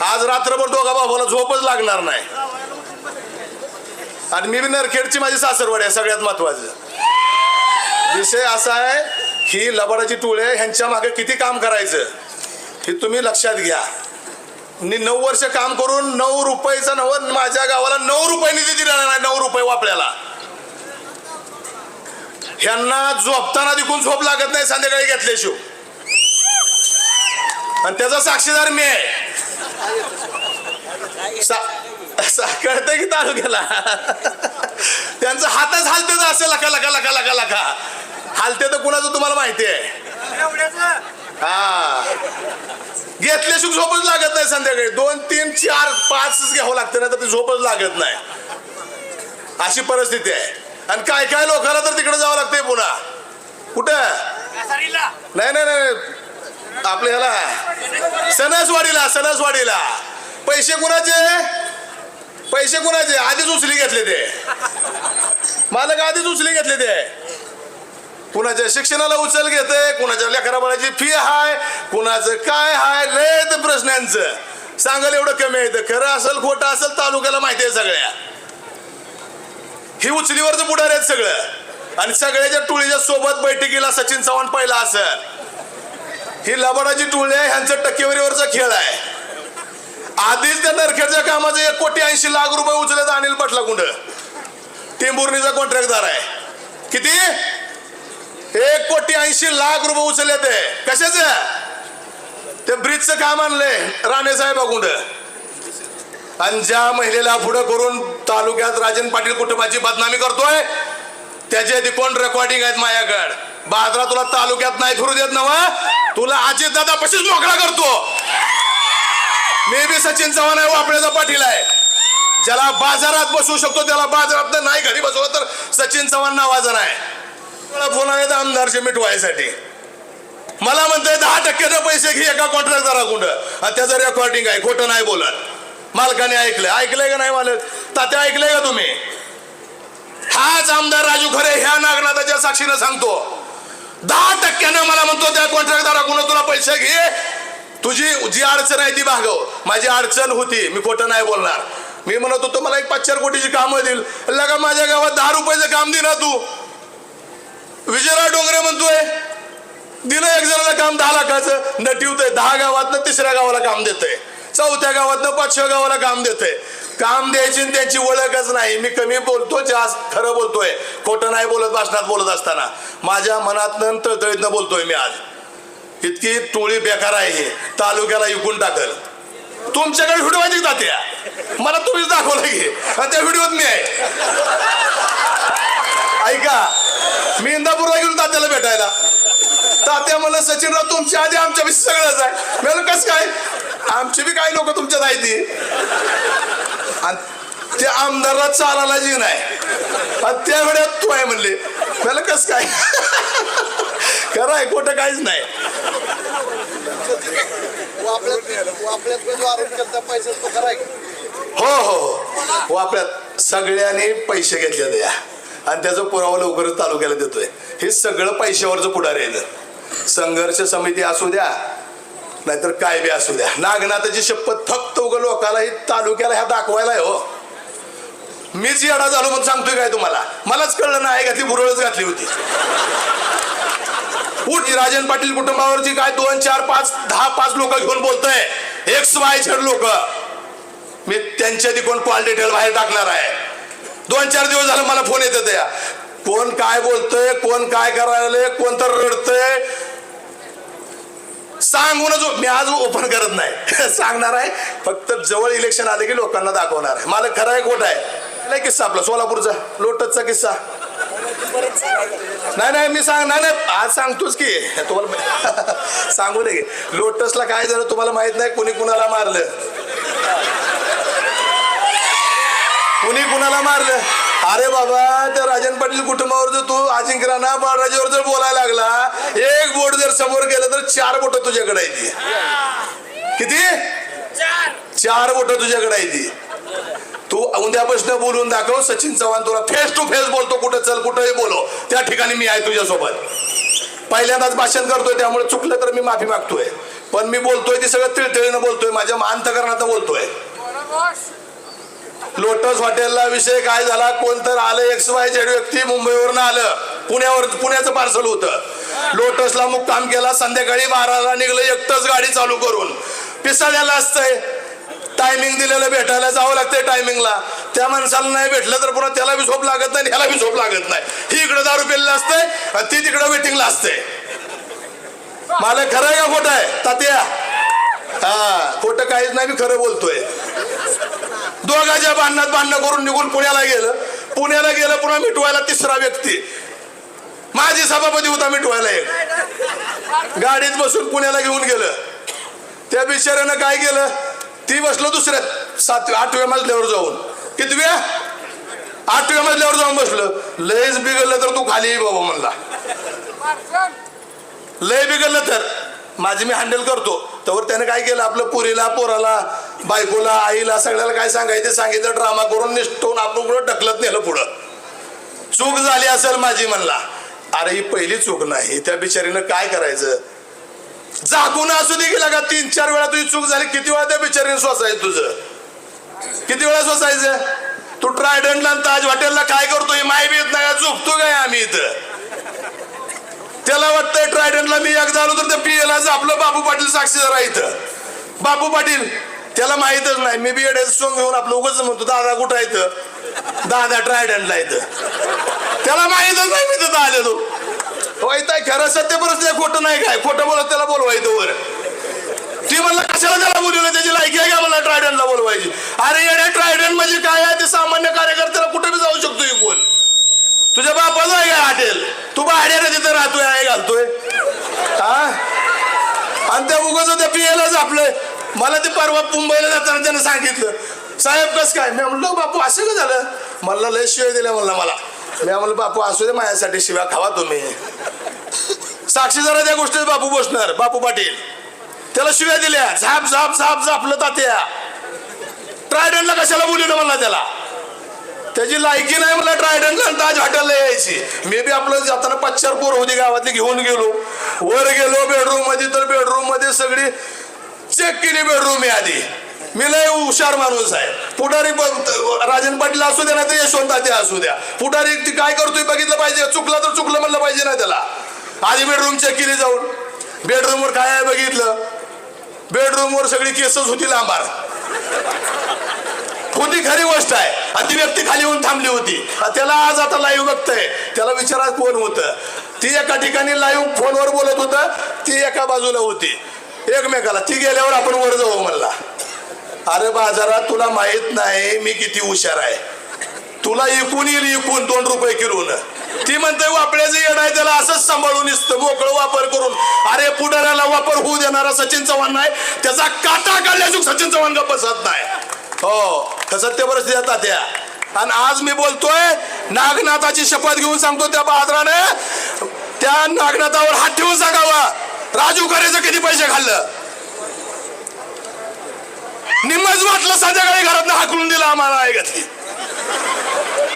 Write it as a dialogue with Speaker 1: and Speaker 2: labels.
Speaker 1: आज रात्रभर दोघा भावाला झोपच लागणार नाही. आणि मी नरखेडची माझी सासरवाडी आहे. सगळ्यात महत्वाचं विषय असा आहे, ही लबाडाची टोळे ह्यांच्या मागे किती काम करायचं हे तुम्ही लक्षात घ्या. मी 9 वर्ष काम करून 9 रुपयाचा माझ्या गावाला 9 रुपये निधी दिला नाही. 9 रुपये वापरायला. ह्यांना झोपताना देखून झोप लागत नाही संध्याकाळी घेतल्याशिवाय. आणि त्याचा साक्षीदार मी आहे. कळतंय की तालुक्याला त्यांचं हातच हालते असं लका लका लका लका लका हालते तर कुणाचं तुम्हाला माहिती आहे. हा घेतल्याशिवाय झोपच लागत नाही. संध्याकाळी 2 3 4 5 घ्यावं लागतं ना तर ते झोपच लागत नाही. अशी परिस्थिती आहे. आणि काय काय लोकांना तर तिकडे जावं लागतंय पुन्हा. कुठं नाही नाही नाही आपल्या ह्याला सणसवाडीला. पैसे कुणाचे आधीच उचली घेतले ते मालक आधीच उचली घेतले ते. कुणाच्या शिक्षणाला उचल घेते, कुणाच्या लेकराबाळाची फी हाय, कुणाचं काय हाय. लय तर प्रश्नांचं सांगाल एवढं कमी आहे. खरं असेल खोटं असेल तालुक्याला माहिती आहे सगळ्या. ही उचलीवरच पुढार आहेत सगळं. आणि सगळ्याच्या टोळीच्या सोबत बैठकीला सचिन चव्हाण पहिला असेल. ही लबाडाची टोळी आहे. ह्यांचं टक्केवारीवरचा खेळ आहे. आधीच त्या नरखेडच्या कामाचं 1,80,00,000 रुपये उचलत अनिल पटलाकुंड टेंभुर्णीचा कॉन्ट्रॅक्टदार आहे. किती 1,80,00,000 रुपये उचलले ते कशाचं. ते ब्रिजचं काम आणलंय राणेसाहेबाकुंड. आणि ज्या महिलेला पुढं करून तालुक्यात राजन पाटील कुटुंबाची बदनामी करतोय त्याची आधी कोण रेकॉर्डिंग आहेत माझ्याकडे. बाजरा तुला तालुक्यात नाही फिरू देत नवा. तुला अजित दादा पशीच मोकळा करतो. मी बी सचिन चव्हाण आहे. वापड्याचा पाटील आहे. ज्याला बाजारात बसवू शकतो त्याला बाजारात नाही घरी बसवलं तर सचिन चव्हाण नावाचा नाही. मला फोन आले आमदारचे मिटवायसाठी. मला म्हणतोय 10% पैसे घे एका कॉन्ट्रॅक्टदाराकडून. आणि त्याचं रेकॉर्डिंग आहे. खोटं नाही बोलत. मालकाने ऐकलंय का नाही मालक. तात्या ऐकलंय का तुम्ही. हाच आमदार राजू खरे ह्या नागनाथाच्या साक्षीनं सांगतो 10% मला म्हणतो त्या कॉन्ट्रॅक्टदाराकडून तुला पैसे घे. तुझी जी अडचण आहे ती भागव. माझी अडचण होती. मी खोटं नाही बोलणार. मी म्हणत होतो मला 5-4 कोटीची कामं देईल. लगा माझ्या गावात 10 रुपयाचं काम दे ना तू. विजयराव डोंगरे म्हणतोय दिलं एक जणाला काम 10 लाखाचं. नटिवतंय 10 गावातनं 3ऱ्या गावाला काम देतंय. 4थ्या गावातनं 5व्या गावाला काम देतंय. काम द्यायची त्यांची ओळखच नाही. मी कमी बोलतो जास्त खरं बोलतोय. खोटं नाही बोलत. भाषणात बोलत असताना माझ्या मनातनं तळतळीतनं बोलतोय मी. आज इतकी टोळी बेकार आहे तालुक्याला विकून टाकल. तुमच्याकडे व्हिडिओ माहिती तात्या मला तुम्हीच दाखवलं की त्या व्हिडिओत मी आहे. ऐका मी इंदापूरला गेलो तात्याला भेटायला. तात्या म्हणलं सचिनराव तुमच्या आधी आमच्या विषयी सगळंच आहे. मी म्हणलं कसं काय. आमची बी काही लोक तुमच्यात आहे ती. आणि त्या आमदारला चालायला जी नाही आणि त्या वेळेत तू आहे म्हणले. मला कसं काय. खरं आहे खोटं काहीच नाही. हो वापऱ्यात सगळ्यांनी पैसे घेतले द्या आणि त्याचा पुरावा लवकरच तालुक्याला देतोय. हे सगळं पैशावरचं पुढारी आहे. संघर्ष समिती असू द्या नाहीतर काय बी असू द्या. नागनाथाची शपथ फक्त उगा लोकाला ही तालुक्याला ह्या दाखवायला आहे. हो मीच येडा झालो म्हणून सांगतोय काय तुम्हाला. मलाच कळलं नाही का ती बुरळच घातली होती. उठ राजन पाटील कुटुंबावरची काय 2 4 5 10 5 लोक घेऊन बोलतोय. XYZ लोक. मी त्यांच्या तिकडून कॉल डिटेल बाहेर टाकणार आहे. 2-4 दिवस झालं मला फोन येतात या. कोण काय बोलतोय कोण काय करायला कोण तर रडतंय सांगूनच मी आज ओपन करत नाही. सांगणार आहे फक्त जवळ इलेक्शन आले की लोकांना दाखवणार आहे. मला खरं आहे खोटं आहे. किस्सा आपला सोलापूरचा लोटसचा किस्सा नाही मी नाही आज सांगतोच की तुम्हाला सांगू नये. लोटसला काय झालं तुम्हाला माहित नाही. कुणी कुणाला मारलं. कुणी कुणाला मारलं. अरे बाबा त्या राजन पाटील कुटुंबावर जर तू अजिंक्य राणा बाळराजेवर जर बोलायला लागला एक बोट जर समोर गेलं तर 4 बोट तुझ्याकडे आहे. किती 4 बोट तुझ्याकडे आहे. तू उद्यापासून बोलून दाखव. सचिन चव्हाण तुला फेस टू फेस बोलतो. कुठं चल कुठंही बोलो त्या ठिकाणी मी आहे तुझ्यासोबत. पहिल्यांदाच भाषण करतोय त्यामुळे चुकलं तर मी माफी मागतोय. पण मी बोलतोय ते सगळं तिळतिळीनं बोलतोय, माझ्या अंतःकरणातनं बोलतोय. लोटस हॉटेलला विषय काय झाला, कोण तर आलं XYZ व्यक्ती मुंबईवरून आलं, पुण्याचं पार्सल होतं. लोटसला मुक्काम केला, संध्याकाळी 12ला निघलं एकटंच गाडी चालू करून. पिसाळ्याला असतंय टायमिंग दिलेलं, भेटायला जावं लागतंय टायमिंगला. त्या माणसाला नाही भेटलं तर पुन्हा त्याला बी झोप लागत नाही, ह्याला बी झोप लागत नाही. ही इकडं दारू पेलेलं असतंय आणि ती तिकडं वेटिंगला असते. मला खरं आहे का खोटं आहे तात्या? हा, खोटं काहीच नाही, मी खरं बोलतोय. दोघांच्या भांडण करून निघून पुण्याला गेलं. पुन्हा मिटवायला तिसरा व्यक्ती, माझी सभापती होता मिटवायला, एक गाडीत बसून पुण्याला घेऊन गेलं. त्या बिचाऱ्यानं काय केलं, ती बसलो दुसऱ्या 8व्या मजल्यावर जाऊन. कितव्या? 8व्या मजल्यावर जाऊन बसलं. लयच बिघडलं तर तू खाली ये बाबा म्हणला. लय बिघडलं तर माझी मी हँडल करतो. तर त्याने काय केलं, आपलं पुरीला, पोराला, बायकोला, आईला सगळ्याला काय सांगायचं सांगितलं, ड्रामा करून निष्ठून आपण पुढं ढकलत नेलं पुढं. चूक झाली असेल माझी म्हणला. अरे ही पहिली चूक नाही, त्या बिचारीनं काय करायचं, झाकून असू दे गेला का 3-4 वेळा तुझी चूक झाली, किती वेळा त्या बिचारीनं सोसायचं तुझं, किती वेळा सोसायचं. तू ट्रायडंटला ताज हॉटेलला काय करतोय, माय बी येत नाही, झोपतो काय आम्ही इथं. त्याला वाटतंय ट्रायडंटला मी एकदा आलो तर ते पिएला आपलं बापू पाटील साक्षीदार आहे इथं. बापू पाटील त्याला माहितच नाही, मी बी एड्याचं सोंग घेऊन आपलं उगाच म्हणतो दादा कुठं आहे इथं, दादा ट्रायडंटला इथं. त्याला माहितच नाही मी तिथं आलेलो. होय खरं सत्य परिस्थिती, खोटं नाही काय, खोटं बोलत त्याला बोलवायचं वर. ती म्हणला कशाला त्याला बोलवलं, त्याची लायकी आहे का मला ट्रायडंटला बोलवायची. अरे येड्या, ट्रायडंट म्हणजे काय आहे, ते सामान्य कार्यकर्त्याला कुठे बी जाऊ शकतो कोण. तुझ्या बापाचं आहे का हॉटेल, तू भाड्याने तिथं राहतोय, आहे घालतोय हा. आणि त्या उगाच त्या पियालाच आपलं. मला ते परवा मुंबईला जाताना त्यानं सांगितलं, साहेब कस काय. मी म्हणलं बापू असं का झालं, मला लय शिवाय दिल्या म्हणलं मला. मी म्हणलं बापू असू दे, माझ्यासाठी शिव्या खावा तुम्ही. साक्षीदार त्या गोष्टीत बापू बसणार, बापू पाटील. त्याला शिव्या दिल्या, झाप झाप झाप झापलं तात्या. ट्रायडंटला कशाला बोलवलं म्हणला त्याला, त्याची लायकी नाही मला ट्रायडंटला ताज हॉटेलला यायची. मी बी आपलं जाताना 5-4 पोरं होती गावातली, घेऊन गेलो. वर गेलो बेडरूम मध्ये, तर बेडरूम मध्ये सगळी चेक केली बेडरूम. मी आधी मी लय हुशार माणूस आहे. पुढारी राजन पाटील असू द्या, नाही तर यशवंत तात्या असू द्या, पुढारी ती काय करतोय बघितलं पाहिजे. चुकला तर चुकलं म्हणलं पाहिजे ना त्याला. आधी बेडरूम चेक केली जाऊन. बेडरूमवर काय आहे बघितलं. बेडरूमवर सगळी केसच होती लांबार होती, खरी गोष्ट आहे. आणि ती व्यक्ती खाली येऊन थांबली होती. त्याला आज आता लाईव्ह बघतंय, त्याला विचारा कोण होतं. ती एका ठिकाणी लाईव्ह फोनवर बोलत होतं, ती एका बाजूला होती एकमेकाला. ती गेल्यावर आपण वर जाऊ म्हणला. अरे बाजारात तुला माहित नाही मी किती हुशार आहे, तुला इकून येईल, इकून 2 रुपये किलोनं. ती म्हणते वापरायचं येड आहे, त्याला असंच सांभाळून इसतं मोकळं वापर करून. अरे पुढाऱ्याला वापर होऊ देणारा सचिन चव्हाण नाही, त्याचा काटा काढल्याचूक सचिन चव्हाण गप्प बसत नाही. हो, सत्य परिस्थिती येतात त्या. आणि आज मी बोलतोय, नागनाथाची शपथ घेऊन सांगतो, त्या बहादराने त्या नागनाथावर हात ठेवून सांगावा, राजू खरेचं किती पैसे खाल्लं. निम्मच वाटलं संध्याकाळी घरात हाकलून दिला आम्हाला, आहे घातली.